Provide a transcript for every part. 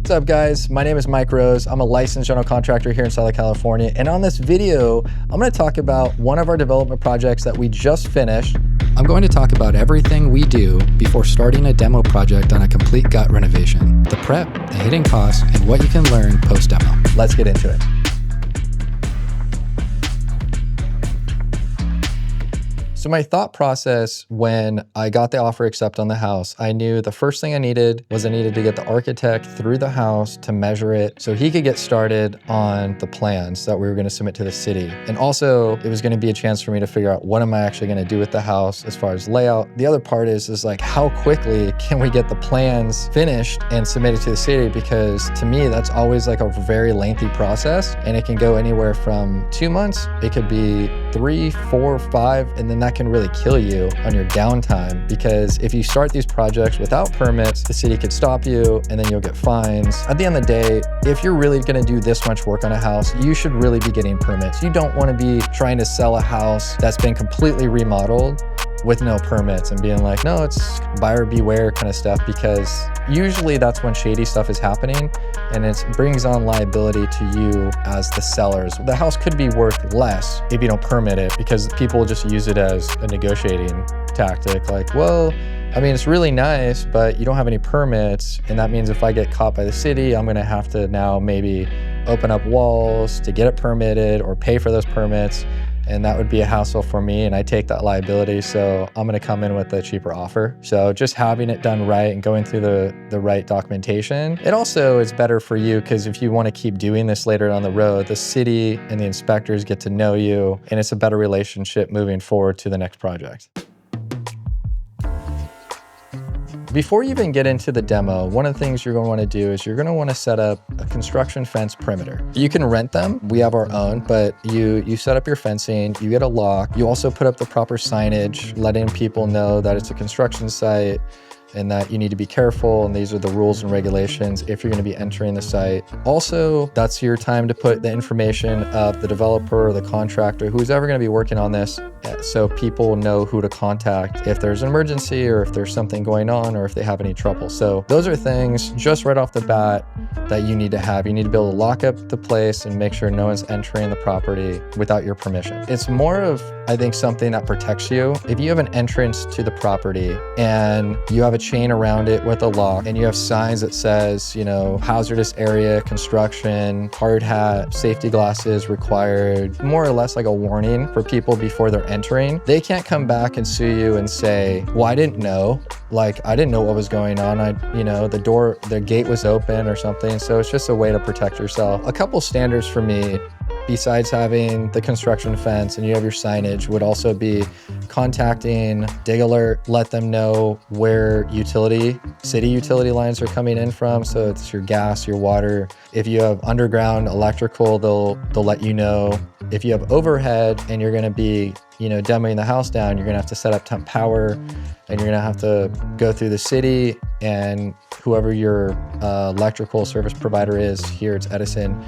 What's up guys, my name is Mike Rose. I'm a licensed general contractor here in Southern California. And on this video, I'm gonna talk about one of our development projects that we just finished. I'm going to talk about everything we do before starting a demo project on a complete gut renovation, the prep, the hidden costs, and what you can learn post-demo. Let's get into it. So my thought process when I got the offer accept on the house, I knew the first thing I needed to get the architect through the house to measure it so he could get started on the plans that we were going to submit to the city. And also it was going to be a chance for me to figure out what am I actually going to do with the house as far as layout. The other part is like how quickly can we get the plans finished and submitted to the city, because to me that's always like a very lengthy process and it can go anywhere from 2 months, it could be 3, 4, 5, and then that can really kill you on your downtime, because if you start these projects without permits, the city could stop you and then you'll get fines. At the end of the day, if you're really going to do this much work on a house, you should really be getting permits. You don't want to be trying to sell a house that's been completely remodeled with no permits and being like, no, it's buyer beware kind of stuff, because usually that's when shady stuff is happening and it brings on liability to you as the sellers. The house could be worth less if you don't permit it, because people just use it as a negotiating tactic. Like, well, I mean, it's really nice, but you don't have any permits. And that means if I get caught by the city, I'm gonna have to now maybe open up walls to get it permitted or pay for those permits. And that would be a hassle for me, and I take that liability, so I'm gonna come in with a cheaper offer. So just having it done right and going through the right documentation. It also is better for you, because if you wanna keep doing this later down the road, the city and the inspectors get to know you, and it's a better relationship moving forward to the next project. Before you even get into the demo, one of the things you're going to want to do is you're going to want to set up a construction fence perimeter. You can rent them. We have our own, but you set up your fencing, you get a lock. You also put up the proper signage, letting people know that it's a construction site and that you need to be careful, and these are the rules and regulations if you're going to be entering the site. Also, that's your time to put the information of the developer or the contractor, who's ever going to be working on this, so people know who to contact if there's an emergency or if there's something going on or if they have any trouble. So those are things just right off the bat that you need to have. You need to be able to lock up the place and make sure no one's entering the property without your permission. It's more of, I think, something that protects you. If you have an entrance to the property and you have a chain around it with a lock and you have signs that says, you know, hazardous area, construction, hard hat, safety glasses required, more or less like a warning for people before they're entering, they can't come back and sue you and say, well, I didn't know. Like, I didn't know what was going on. The gate was open or something. So it's just a way to protect yourself. A couple standards for me, besides having the construction fence and you have your signage, would also be contacting Dig Alert, let them know where city utility lines are coming in from. So it's your gas, your water. If you have underground electrical, they'll let you know. If you have overhead and you're gonna be, demoing the house down, you're gonna have to set up temp power, and you're gonna have to go through the city, and whoever your electrical service provider is, here it's Edison,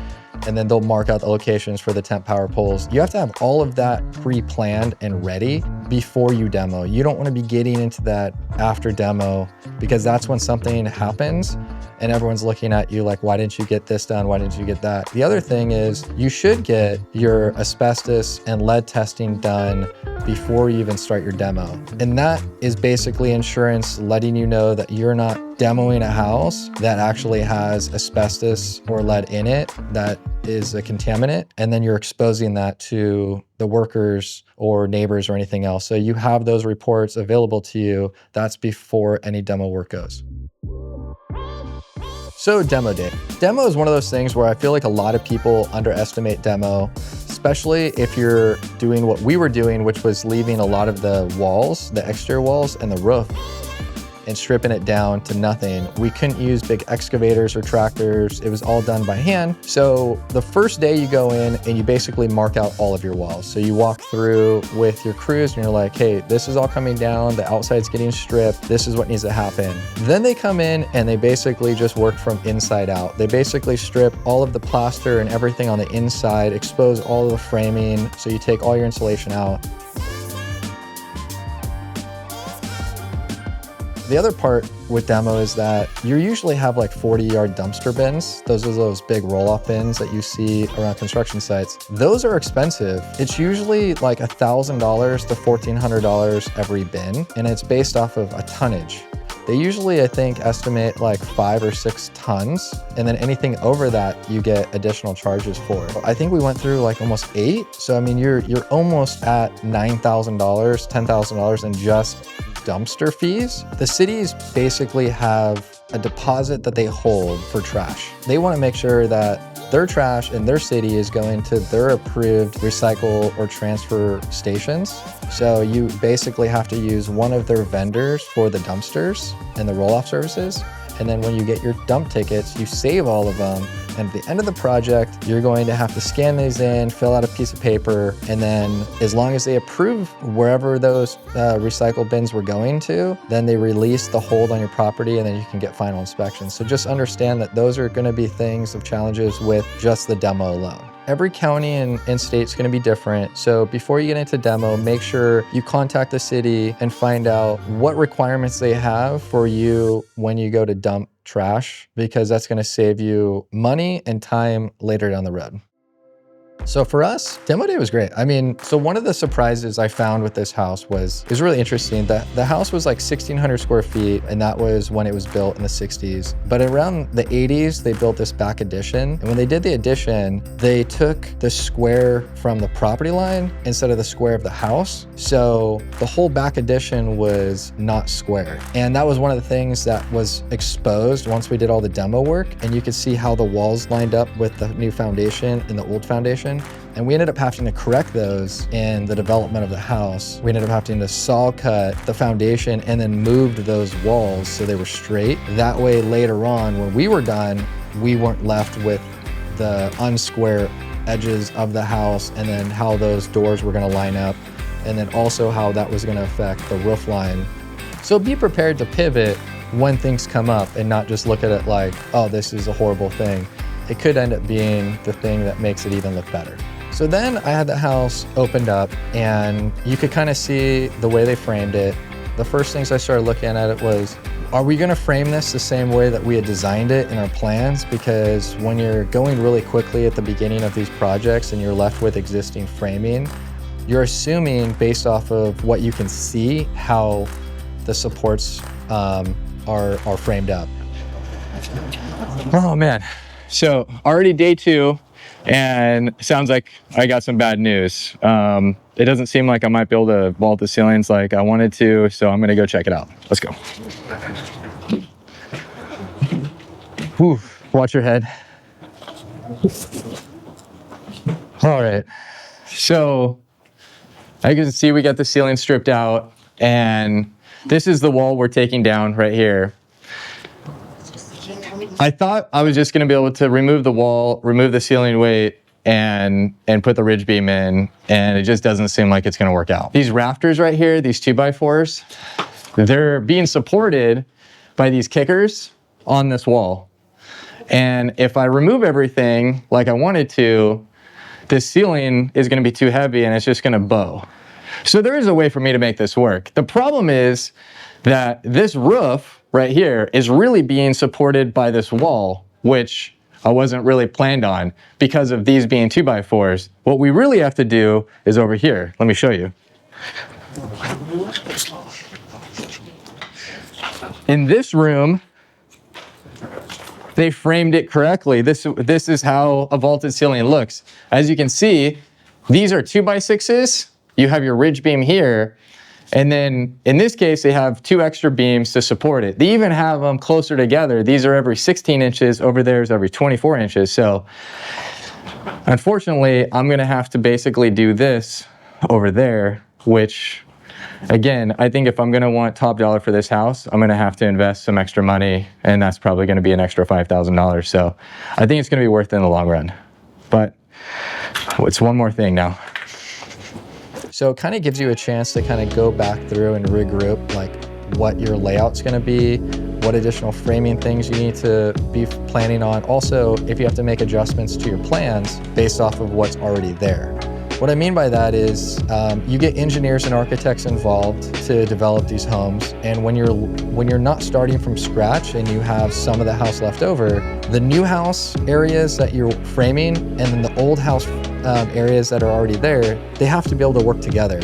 and then they'll mark out the locations for the temp power poles. You have to have all of that pre-planned and ready before you demo. You don't want to be getting into that after demo, because that's when something happens and everyone's looking at you like, why didn't you get this done? Why didn't you get that? The other thing is you should get your asbestos and lead testing done before you even start your demo. And that is basically insurance letting you know that you're not demoing a house that actually has asbestos or lead in it that is a contaminant, and then you're exposing that to the workers or neighbors or anything else. So you have those reports available to you. That's before any demo work goes. So demo day. Demo is one of those things where I feel like a lot of people underestimate demo, especially if you're doing what we were doing, which was leaving a lot of the walls, the exterior walls and the roof, and stripping it down to nothing. We couldn't use big excavators or tractors. It was all done by hand. So the first day you go in and you basically mark out all of your walls. So you walk through with your crews and you're like, hey, this is all coming down. The outside's getting stripped. This is what needs to happen. Then they come in and they basically just work from inside out. They basically strip all of the plaster and everything on the inside, expose all of the framing. So you take all your insulation out. The other part with demo is that you usually have like 40-yard dumpster bins. Those are those big roll-off bins that you see around construction sites. Those are expensive. It's usually like $1,000 to $1,400 every bin, and it's based off of a tonnage. They usually, I think, estimate like 5 or 6 tons, and then anything over that you get additional charges for. I think we went through like almost 8. So I mean, you're almost at $9,000, $10,000 in just dumpster fees. The cities basically have a deposit that they hold for trash. They want to make sure that their trash in their city is going to their approved recycle or transfer stations. So you basically have to use one of their vendors for the dumpsters and the roll-off services. And then when you get your dump tickets, you save all of them. And at the end of the project, you're going to have to scan these in, fill out a piece of paper, and then as long as they approve wherever those recycle bins were going to, then they release the hold on your property and then you can get final inspection. So just understand that those are gonna be things of challenges with just the demo alone. Every county and state is going to be different. So before you get into demo, make sure you contact the city and find out what requirements they have for you when you go to dump trash, because that's going to save you money and time later down the road. So for us, demo day was great. I mean, so one of the surprises I found with this house it was really interesting. The house was like 1,600 square feet, and that was when it was built in the 60s. But around the 80s, they built this back addition. And when they did the addition, they took the square from the property line instead of the square of the house. So the whole back addition was not square. And that was one of the things that was exposed once we did all the demo work. And you could see how the walls lined up with the new foundation and the old foundation. And we ended up having to correct those in the development of the house. We ended up having to saw cut the foundation and then moved those walls so they were straight. That way later on, when we were done, we weren't left with the unsquare edges of the house, and then how those doors were gonna line up, and then also how that was gonna affect the roof line. So be prepared to pivot when things come up and not just look at it like, oh, this is a horrible thing. It could end up being the thing that makes it even look better. So then I had the house opened up, and you could kind of see the way they framed it. The first things I started looking at it was, are we gonna frame this the same way that we had designed it in our plans? Because when you're going really quickly at the beginning of these projects and you're left with existing framing, you're assuming based off of what you can see how the supports are framed up. Oh man. So already day 2, and sounds like I got some bad news. It doesn't seem like I might be able to vault the ceilings like I wanted to, so I'm gonna go check it out. Let's go. Whew, watch your head. All right, so as you can see, we got the ceiling stripped out, and this is the wall we're taking down right here. I thought I was just going to be able to remove the wall, remove the ceiling weight, and put the ridge beam in, and it just doesn't seem like it's going to work out. These rafters right here, these 2x4s, they're being supported by these kickers on this wall. And if I remove everything like I wanted to, this ceiling is going to be too heavy and it's just going to bow. So there is a way for me to make this work. The problem is that this roof right here is really being supported by this wall, which I wasn't really planned on because of these being 2x4s. What we really have to do is over here. Let me show you. In this room, they framed it correctly. This is how a vaulted ceiling looks. As you can see, these are 2x6s. You have your ridge beam here. And then in this case, they have 2 extra beams to support it. They even have them closer together. These are every 16 inches, over there is every 24 inches. So unfortunately, I'm gonna have to basically do this over there, which again, I think if I'm gonna want top dollar for this house, I'm gonna have to invest some extra money, and that's probably gonna be an extra $5,000. So I think it's gonna be worth it in the long run. But it's one more thing now. So it kind of gives you a chance to kind of go back through and regroup like what your layout's going to be, what additional framing things you need to be planning on. Also, if you have to make adjustments to your plans based off of what's already there. What I mean by that is you get engineers and architects involved to develop these homes. And when you're not starting from scratch and you have some of the house left over, the new house areas that you're framing and then the old house areas that are already there, they have to be able to work together.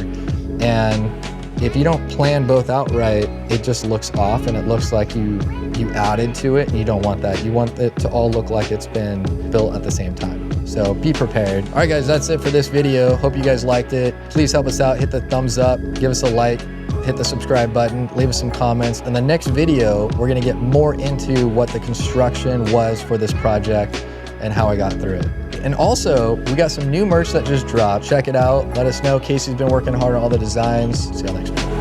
And if you don't plan both out right, it just looks off and it looks like you added to it, and you don't want that. You want it to all look like it's been built at the same time. So be prepared. All right, guys, that's it for this video. Hope you guys liked it. Please help us out. Hit the thumbs up, give us a like, hit the subscribe button, leave us some comments. In the next video, we're gonna get more into what the construction was for this project and how I got through it. And also, we got some new merch that just dropped. Check it out. Let us know. Casey's been working hard on all the designs. See y'all next time.